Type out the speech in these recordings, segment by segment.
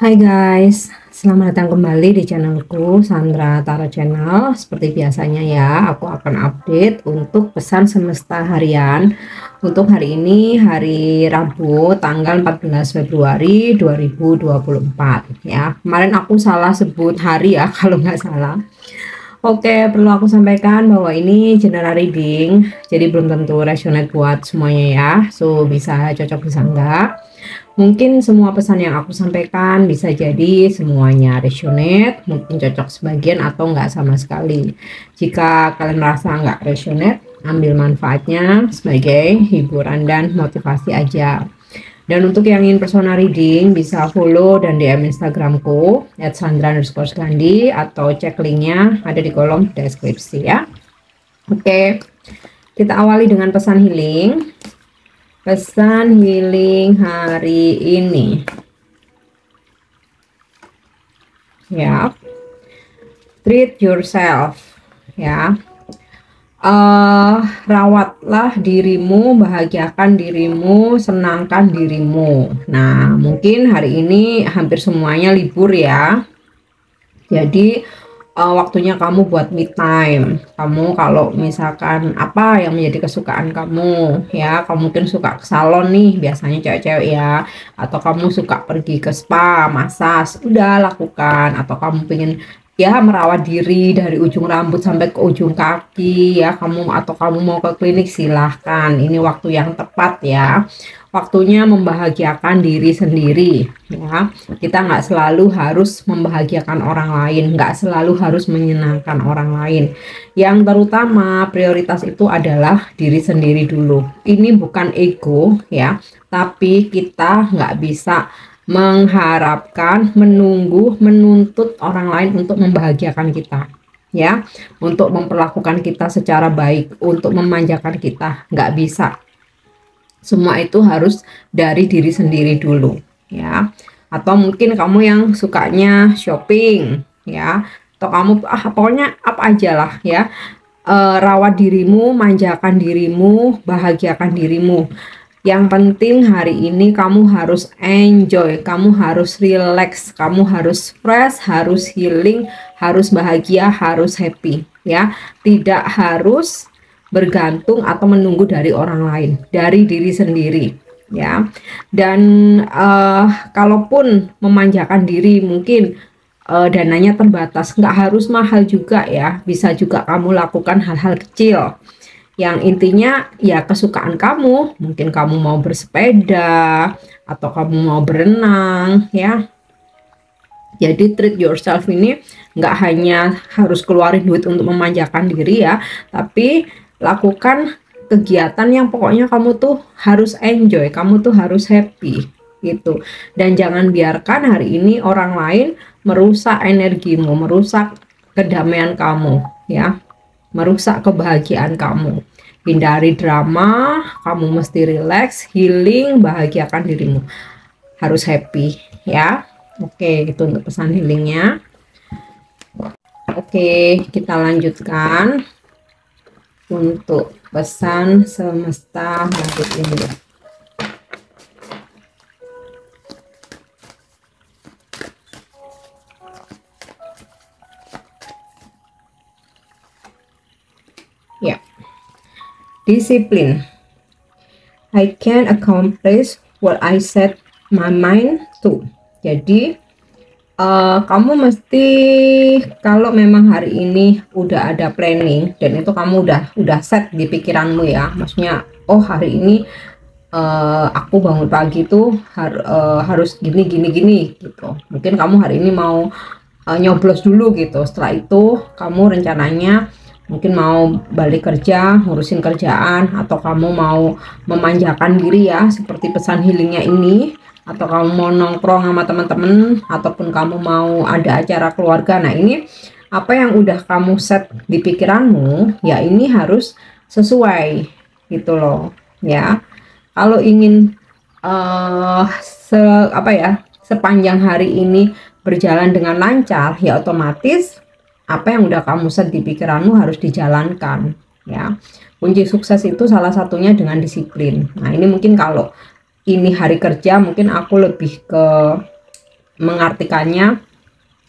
Hai guys, selamat datang kembali di channelku Sandra Tarot Channel. Seperti biasanya ya, aku akan update untuk pesan semesta harian untuk hari ini, hari Rabu, tanggal 14 Februari 2024 ya. Kemarin aku salah sebut hari ya, kalau nggak salah. Oke, perlu aku sampaikan bahwa ini general reading, jadi belum tentu resonate buat semuanya ya. So, bisa cocok bisa enggak. Mungkin semua pesan yang aku sampaikan bisa jadi semuanya resonate, mungkin cocok sebagian atau enggak sama sekali. Jika kalian merasa enggak resonate, ambil manfaatnya sebagai hiburan dan motivasi aja. Dan untuk yang ingin personal reading bisa follow dan DM Instagramku @sandra_gandhi atau cek linknya ada di kolom deskripsi ya. Oke, kita awali dengan pesan healing. Pesan healing hari ini. Ya. Treat yourself ya. Rawatlah dirimu, bahagiakan dirimu, senangkan dirimu. Nah, mungkin hari ini hampir semuanya libur ya. Jadi waktunya kamu buat me time. Kamu kalau misalkan apa yang menjadi kesukaan kamu ya, kamu mungkin suka ke salon nih, biasanya cewek-cewek ya, atau kamu suka pergi ke spa, massage, udah lakukan. Atau kamu pengen ya merawat diri dari ujung rambut sampai ke ujung kaki ya, atau kamu mau ke klinik, silahkan, ini waktu yang tepat ya, waktunya membahagiakan diri sendiri ya. Kita nggak selalu harus membahagiakan orang lain, nggak selalu harus menyenangkan orang lain. Yang terutama prioritas itu adalah diri sendiri dulu. Ini bukan ego ya, tapi kita nggak bisa mengharapkan, menunggu, menuntut orang lain untuk membahagiakan kita ya, untuk memperlakukan kita secara baik, untuk memanjakan kita, nggak bisa. Semua itu harus dari diri sendiri dulu ya. Atau mungkin kamu yang sukanya shopping ya, atau kamu pokoknya apa aja lah ya, rawat dirimu, manjakan dirimu, bahagiakan dirimu. Yang penting hari ini kamu harus enjoy, kamu harus relax, kamu harus fresh, harus healing, harus bahagia, harus happy ya. Tidak harus bergantung atau menunggu dari orang lain, dari diri sendiri ya. Dan kalaupun memanjakan diri mungkin dananya terbatas, nggak harus mahal juga ya, bisa juga kamu lakukan hal-hal kecil yang intinya ya kesukaan kamu. Mungkin kamu mau bersepeda atau kamu mau berenang ya. Jadi treat yourself ini nggak hanya harus keluarin duit untuk memanjakan diri ya, tapi lakukan kegiatan yang pokoknya kamu tuh harus enjoy, kamu tuh harus happy gitu. Dan jangan biarkan hari ini orang lain merusak energimu, merusak kedamaian kamu ya, merusak kebahagiaan kamu. Hindari drama, kamu mesti relax, healing, bahagiakan dirimu, harus happy ya. Oke, itu untuk pesan healingnya. Oke, kita lanjutkan untuk pesan semesta hari ini. Ya, disiplin. I can accomplish what I set my mind to. Jadi kamu mesti, kalau memang hari ini udah ada planning dan itu kamu udah set di pikiranmu ya, maksudnya oh hari ini aku bangun pagi tuh harus gini gitu. Mungkin kamu hari ini mau nyoblos dulu gitu, setelah itu kamu rencananya mungkin mau balik kerja, ngurusin kerjaan, atau kamu mau memanjakan diri ya seperti pesan healingnya ini, atau kamu mau nongkrong sama teman-teman, ataupun kamu mau ada acara keluarga. Nah, ini apa yang udah kamu set di pikiranmu ya, ini harus sesuai gitu loh ya. Kalau ingin sepanjang hari ini berjalan dengan lancar ya, otomatis apa yang udah kamu set di pikiranmu harus dijalankan ya. Kunci sukses itu salah satunya dengan disiplin. Nah, ini mungkin kalau ini hari kerja mungkin aku lebih ke mengartikannya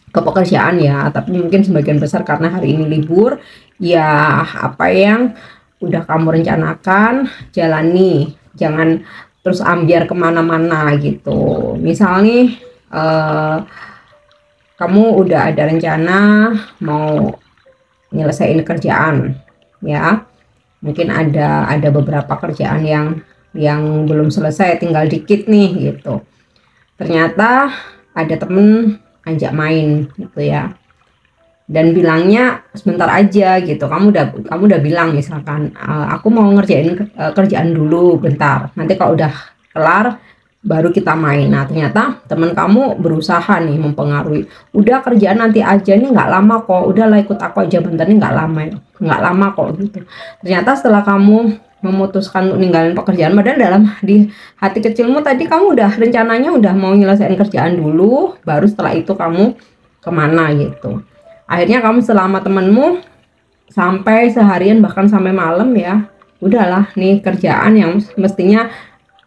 ke pekerjaan ya, tapi mungkin sebagian besar karena hari ini libur, ya apa yang udah kamu rencanakan jalani, jangan terus ambiar kemana-mana gitu. Misal nih kamu udah ada rencana mau nyelesain kerjaan ya, mungkin ada beberapa kerjaan yang belum selesai, tinggal dikit nih gitu. Ternyata ada temen ajak main gitu ya, dan bilangnya sebentar aja gitu. Kamu udah bilang misalkan aku mau ngerjain kerjaan dulu bentar, nanti kalau udah kelar baru kita main. Nah ternyata teman kamu berusaha nih mempengaruhi, udah kerjaan nanti aja nih, nggak lama kok, udahlah ikut aku aja bentar nih, nggak lama kok gitu. Ternyata setelah kamu memutuskan untuk ninggalin pekerjaan, padahal dalam di hati kecilmu tadi kamu udah rencananya udah mau nyelesain kerjaan dulu, baru setelah itu kamu kemana gitu. Akhirnya kamu selama temenmu sampai seharian bahkan sampai malam ya, udahlah nih kerjaan yang mestinya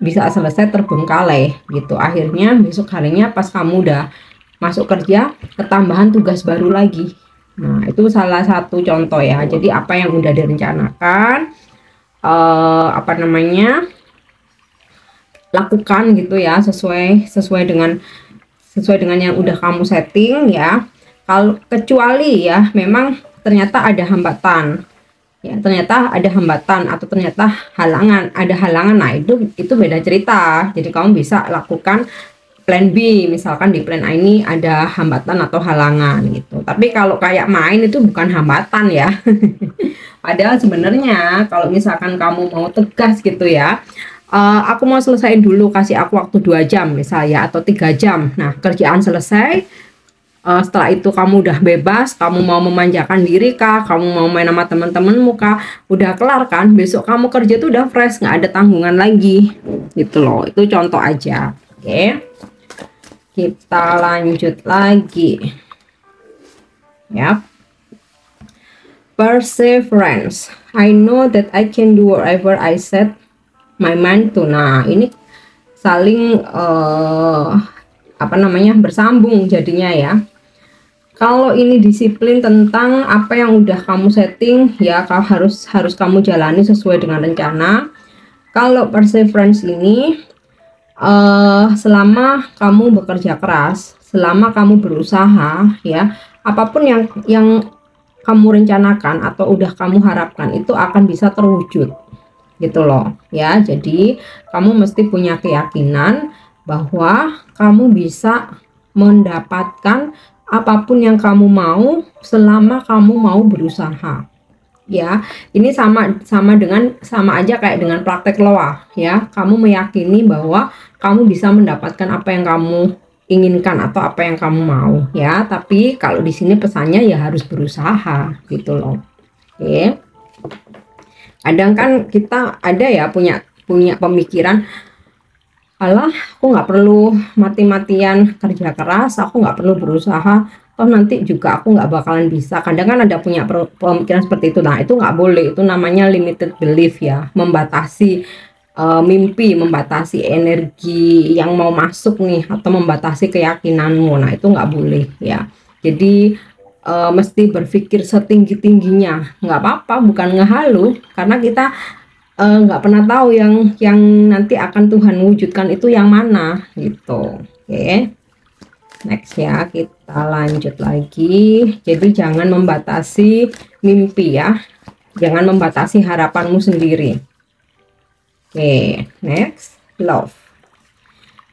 bisa selesai terbengkalai gitu. Akhirnya besok harinya pas kamu udah masuk kerja, ketambahan tugas baru lagi. Nah itu salah satu contoh ya. Jadi apa yang udah direncanakan, apa namanya, lakukan gitu ya, sesuai dengan yang udah kamu setting ya. Kalau kecuali ya memang ternyata ada hambatan ya, ternyata ada hambatan atau ternyata ada halangan, nah itu beda cerita. Jadi kamu bisa lakukan plan B, misalkan di plan A ini ada hambatan atau halangan gitu. Tapi kalau kayak main itu bukan hambatan ya. Padahal sebenarnya kalau misalkan kamu mau tegas gitu ya, aku mau selesaiin dulu, kasih aku waktu 2 jam misalnya atau 3 jam. Nah kerjaan selesai, setelah itu kamu udah bebas, kamu mau memanjakan diri kah, kamu mau main sama teman-temanmu kah, udah kelar kan, besok kamu kerja tuh udah fresh, nggak ada tanggungan lagi gitu loh. Itu contoh aja. Oke, kita lanjut lagi ya. Perseverance, I know that I can do whatever I set my mind to. Nah ini saling apa namanya, bersambung jadinya ya. Kalau ini disiplin tentang apa yang udah kamu setting ya, harus kamu jalani sesuai dengan rencana. Kalau perseverance ini selama kamu bekerja keras, selama kamu berusaha ya, apapun yang kamu rencanakan atau udah kamu harapkan itu akan bisa terwujud gitu loh ya. Jadi kamu mesti punya keyakinan bahwa kamu bisa mendapatkan apapun yang kamu mau selama kamu mau berusaha ya. Ini sama aja kayak dengan praktek loa ya. Kamu meyakini bahwa kamu bisa mendapatkan apa yang kamu inginkan atau apa yang kamu mau ya. Tapi kalau di sini pesannya ya harus berusaha gitu loh. Oke. Kadang kan kita ada ya punya pemikiran, alah aku nggak perlu mati-matian kerja keras, aku nggak perlu berusaha, toh nanti juga aku nggak bakalan bisa. Kadang kan ada punya pemikiran seperti itu. Nah itu nggak boleh, itu namanya limited belief ya, membatasi mimpi, membatasi energi yang mau masuk nih, atau membatasi keyakinanmu. Nah itu nggak boleh ya. Jadi mesti berpikir setinggi-tingginya. Nggak apa-apa, bukan ngehalu, karena kita nggak pernah tahu yang nanti akan Tuhan wujudkan itu yang mana gitu. Oke, next ya, kita lanjut lagi. Jadi jangan membatasi mimpi ya, jangan membatasi harapanmu sendiri. Oke, next, love.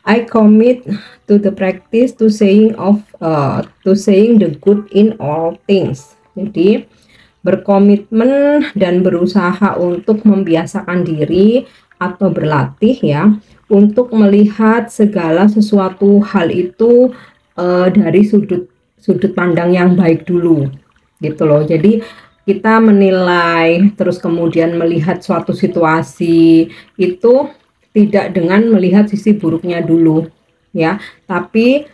I commit to the practice to saying the good in all things. Jadi berkomitmen dan berusaha untuk membiasakan diri atau berlatih ya, untuk melihat segala sesuatu hal itu dari sudut pandang yang baik dulu gitu loh. Jadi kita menilai terus kemudian melihat suatu situasi itu tidak dengan melihat sisi buruknya dulu ya, tapi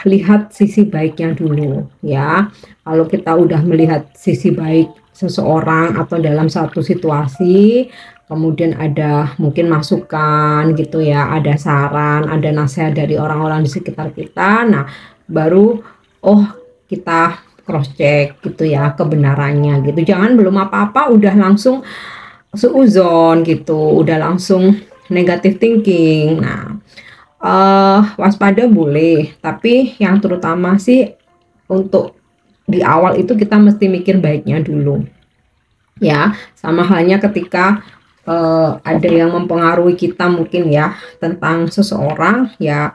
lihat sisi baiknya dulu ya. Kalau kita udah melihat sisi baik seseorang atau dalam satu situasi, kemudian ada mungkin masukan gitu ya, ada saran, ada nasihat dari orang-orang di sekitar kita. Nah, baru oh kita cross check gitu ya kebenarannya gitu. Jangan belum apa-apa udah langsung seuzon gitu, udah langsung negative thinking. Nah, waspada boleh, tapi yang terutama sih untuk di awal itu kita mesti mikir baiknya dulu ya. Sama halnya ketika ada yang mempengaruhi kita mungkin ya tentang seseorang ya,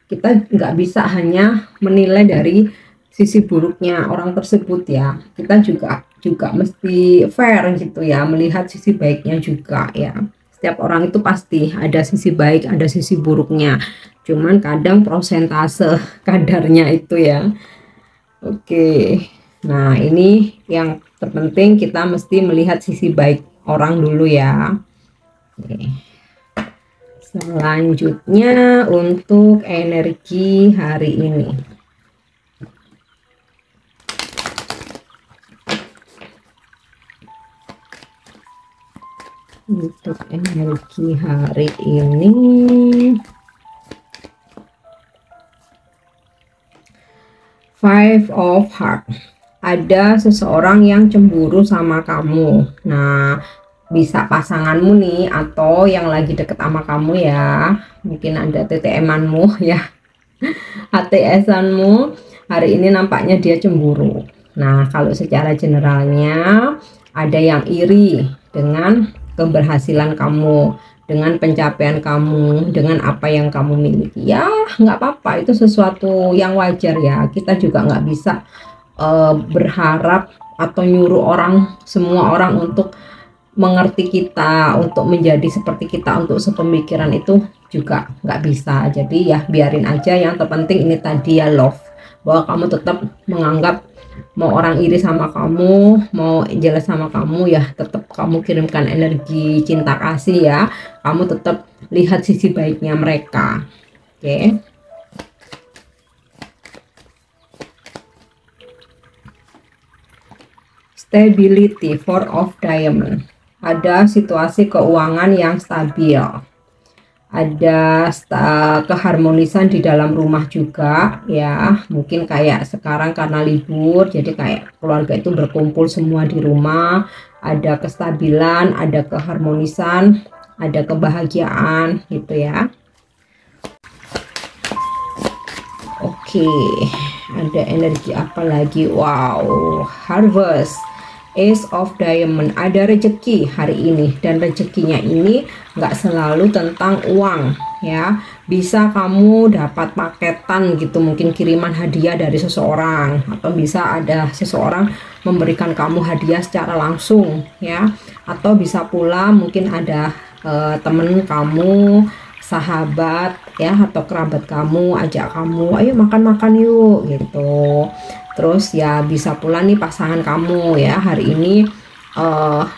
kita nggak bisa hanya menilai dari sisi buruknya orang tersebut ya, kita juga mesti fair gitu ya, melihat sisi baiknya juga ya. Setiap orang itu pasti ada sisi baik, ada sisi buruknya, cuman kadang prosentase kadarnya itu ya. Oke, nah ini yang terpenting, kita mesti melihat sisi baik orang dulu ya. Oke. Selanjutnya untuk energi hari ini. Untuk energi hari ini, Five of Heart. Ada seseorang yang cemburu sama kamu. Nah, bisa pasanganmu nih atau yang lagi deket sama kamu ya. Mungkin ada TTM-anmu ya, HTS-anmu. Hari ini nampaknya dia cemburu. Nah, kalau secara generalnya ada yang iri dengan keberhasilan kamu, dengan pencapaian kamu, dengan apa yang kamu miliki. Ya, nggak apa-apa, itu sesuatu yang wajar ya. Kita juga nggak bisa berharap atau nyuruh semua orang untuk mengerti kita, untuk menjadi seperti kita, untuk sepemikiran, itu juga nggak bisa. Jadi ya biarin aja, yang terpenting ini tadi ya, love, bahwa kamu tetap menganggap mau orang iri sama kamu, mau jelas sama kamu ya, tetap kamu kirimkan energi cinta kasih ya, kamu tetap lihat sisi baiknya mereka. Oke. Stability, Four of Diamond. Ada situasi keuangan yang stabil, ada keharmonisan di dalam rumah juga ya. Mungkin kayak sekarang karena libur, jadi kayak keluarga itu berkumpul semua di rumah, ada kestabilan, ada keharmonisan, ada kebahagiaan gitu ya. Oke, ada energi apa lagi? Wow, Harvest, Ace of Diamond. Ada rezeki hari ini, dan rezekinya ini nggak selalu tentang uang ya. Bisa kamu dapat paketan gitu, mungkin kiriman hadiah dari seseorang, atau bisa ada seseorang memberikan kamu hadiah secara langsung ya, atau bisa pula mungkin ada temen kamu, sahabat ya, atau kerabat kamu ajak kamu, ayo makan-makan yuk gitu. Terus ya bisa pula nih pasangan kamu ya hari ini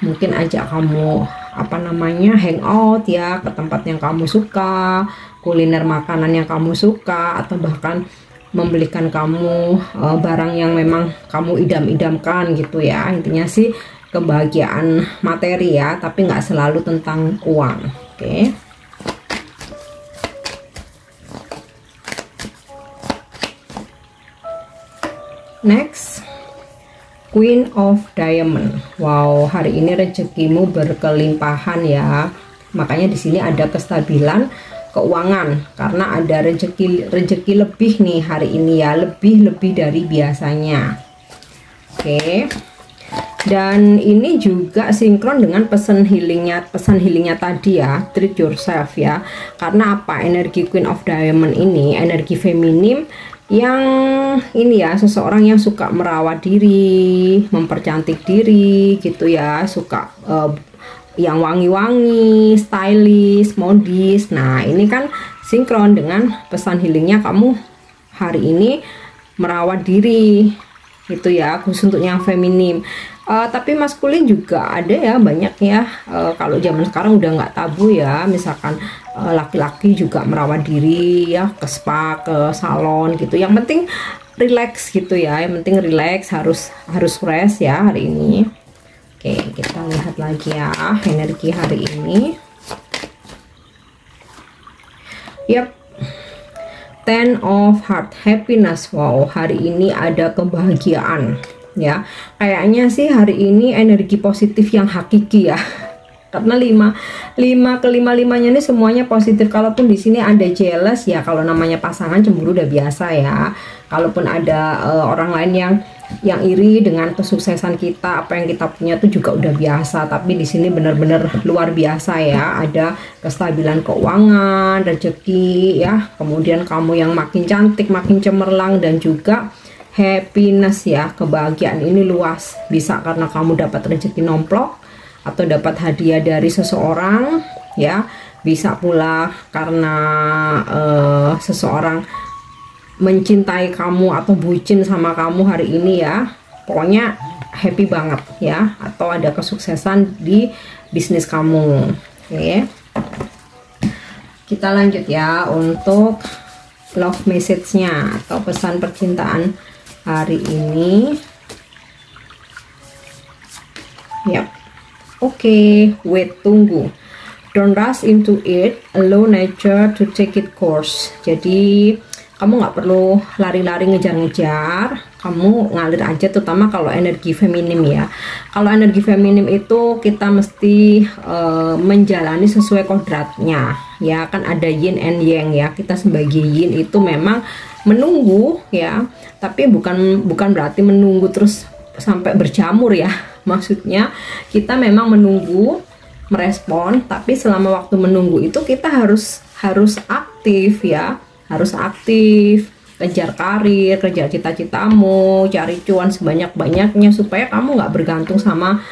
mungkin ajak kamu apa namanya hangout ya, ke tempat yang kamu suka, kuliner makanan yang kamu suka, atau bahkan membelikan kamu barang yang memang kamu idam-idamkan gitu ya. Intinya sih kebahagiaan materi ya, tapi nggak selalu tentang uang. Oke. Next, Queen of Diamond. Wow, hari ini rezekimu berkelimpahan ya. Makanya di sini ada kestabilan keuangan karena ada rezeki lebih nih hari ini ya, lebih dari biasanya. Oke. Dan ini juga sinkron dengan pesan healingnya tadi ya, treat yourself ya. Karena apa? Energi Queen of Diamond ini energi feminim yang ini ya, seseorang yang suka merawat diri, mempercantik diri gitu ya, suka yang wangi-wangi, stylish, modis. Nah ini kan sinkron dengan pesan healingnya kamu hari ini, merawat diri gitu ya, khusus untuk yang feminim. Tapi maskulin juga ada ya, banyak ya. Kalau zaman sekarang udah nggak tabu ya, misalkan laki-laki juga merawat diri ya, ke spa, ke salon gitu. Yang penting relax gitu ya, yang penting relax, harus fresh ya hari ini. Oke, kita lihat lagi ya energi hari ini. Yap, Ten of Heart, happiness. Wow, hari ini ada kebahagiaan ya. Kayaknya sih hari ini energi positif yang hakiki ya. Karena kelima-limanya ini semuanya positif. Kalaupun di sini ada jealous ya, kalau namanya pasangan cemburu udah biasa ya. Kalaupun ada orang lain yang iri dengan kesuksesan kita, apa yang kita punya itu juga udah biasa. Tapi di sini benar-benar luar biasa ya. Ada kestabilan keuangan, rezeki ya. Kemudian kamu yang makin cantik, makin cemerlang, dan juga happiness ya. Kebahagiaan ini luas. Bisa karena kamu dapat rezeki nomplok atau dapat hadiah dari seseorang ya. Bisa pula karena seseorang mencintai kamu atau bucin sama kamu hari ini ya. Pokoknya happy banget ya, atau ada kesuksesan di bisnis kamu. Oke, kita lanjut ya untuk love message-nya atau pesan percintaan hari ini. Yap. Oke, wait, tunggu. Don't rush into it, allow nature to take its course. Jadi kamu nggak perlu lari-lari ngejar-ngejar, kamu ngalir aja, terutama kalau energi feminim ya. Kalau energi feminim itu kita mesti menjalani sesuai kodratnya ya, kan ada yin and yang ya. Kita sebagai yin itu memang menunggu ya, tapi bukan berarti menunggu terus sampai berjamur ya. Maksudnya kita memang menunggu, merespon, tapi selama waktu menunggu itu kita harus aktif ya. Harus aktif, kejar karir, kejar cita-citamu, cari cuan sebanyak-banyaknya supaya kamu nggak bergantung sama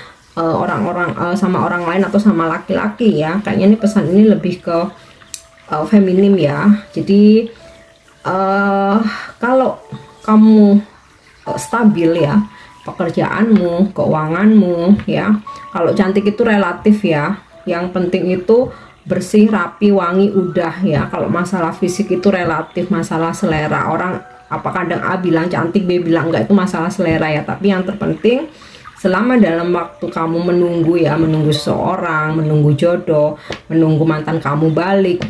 sama orang lain atau sama laki-laki ya. Kayaknya ini pesan ini lebih ke feminim ya. Jadi kalau kamu stabil ya, pekerjaanmu, keuanganmu ya. Kalau cantik itu relatif ya. Yang penting itu bersih, rapi, wangi, udah ya. Kalau masalah fisik itu relatif, masalah selera. Orang apa kadang A bilang cantik, B bilang enggak, itu masalah selera ya. Tapi yang terpenting selama dalam waktu kamu menunggu ya, menunggu seseorang, menunggu jodoh, menunggu mantan kamu balik.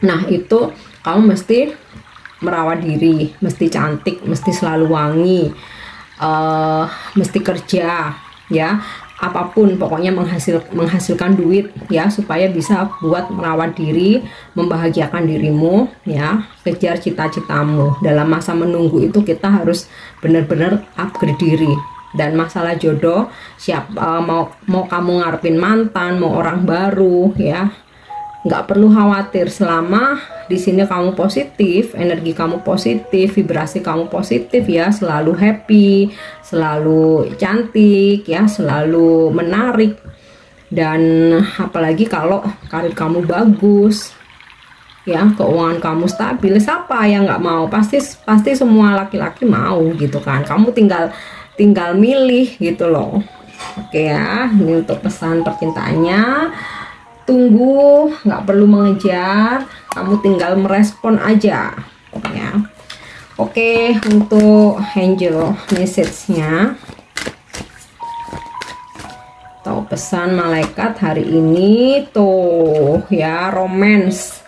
Nah, itu kamu mesti merawat diri, mesti cantik, mesti selalu wangi, mesti kerja ya. Apapun pokoknya menghasilkan duit ya, supaya bisa buat merawat diri, membahagiakan dirimu ya. Kejar cita-citamu. Dalam masa menunggu itu kita harus benar-benar upgrade diri. Dan masalah jodoh, mau kamu ngarepin mantan, mau orang baru ya, nggak perlu khawatir selama di sini kamu positif, energi kamu positif, vibrasi kamu positif ya, selalu happy, selalu cantik ya, selalu menarik. Dan apalagi kalau karir kamu bagus ya, keuangan kamu stabil, siapa yang nggak mau? Pasti semua laki-laki mau gitu kan. Kamu tinggal milih gitu loh. Oke ya, ini untuk pesan percintaannya. Tunggu, nggak perlu mengejar, kamu tinggal merespon aja ya. Oke, untuk angel message-nya atau pesan malaikat hari ini tuh ya, romance.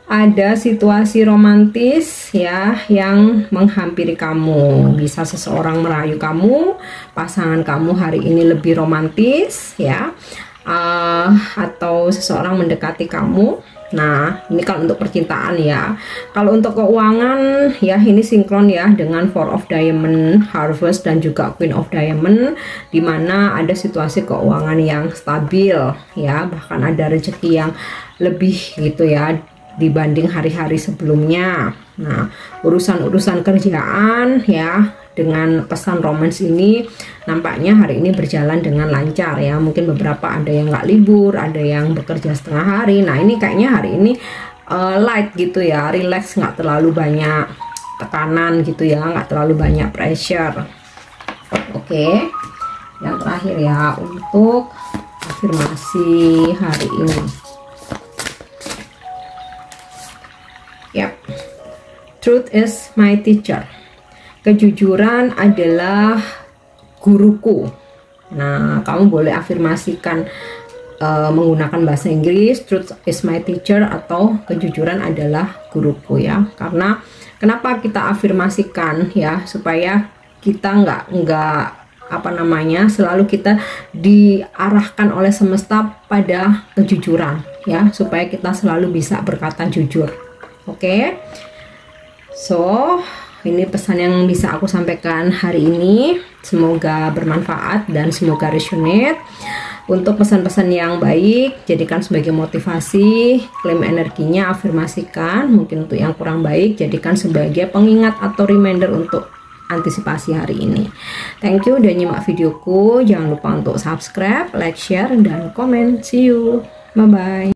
Ada situasi romantis ya yang menghampiri kamu. Bisa seseorang merayu kamu, pasangan kamu hari ini lebih romantis ya. Atau seseorang mendekati kamu. Nah, ini kalau untuk percintaan ya. Kalau untuk keuangan ya, ini sinkron ya dengan Four of Diamond, Harvest, dan juga Queen of Diamond, dimana ada situasi keuangan yang stabil ya, bahkan ada rezeki yang lebih gitu ya dibanding hari-hari sebelumnya. Nah, urusan-urusan kerjaan ya, dengan pesan romance ini nampaknya hari ini berjalan dengan lancar ya. Mungkin beberapa ada yang nggak libur, ada yang bekerja setengah hari. Nah, ini kayaknya hari ini light gitu ya, relax, nggak terlalu banyak tekanan gitu ya, nggak terlalu banyak pressure. Oke, yang terakhir ya untuk afirmasi hari ini. Yap, truth is my teacher. Kejujuran adalah guruku Nah, kamu boleh afirmasikan menggunakan bahasa Inggris, truth is my teacher, atau kejujuran adalah guruku ya. Karena kenapa kita afirmasikan ya, supaya kita nggak apa namanya, selalu kita diarahkan oleh semesta pada kejujuran ya, supaya kita selalu bisa berkata jujur. Oke. So, ini pesan yang bisa aku sampaikan hari ini. Semoga bermanfaat dan semoga resonate. Untuk pesan-pesan yang baik, jadikan sebagai motivasi, klaim energinya, afirmasikan. Mungkin untuk yang kurang baik, jadikan sebagai pengingat atau reminder untuk antisipasi hari ini. Thank you udah nyimak videoku. Jangan lupa untuk subscribe, like, share, dan komen. See you. Bye-bye.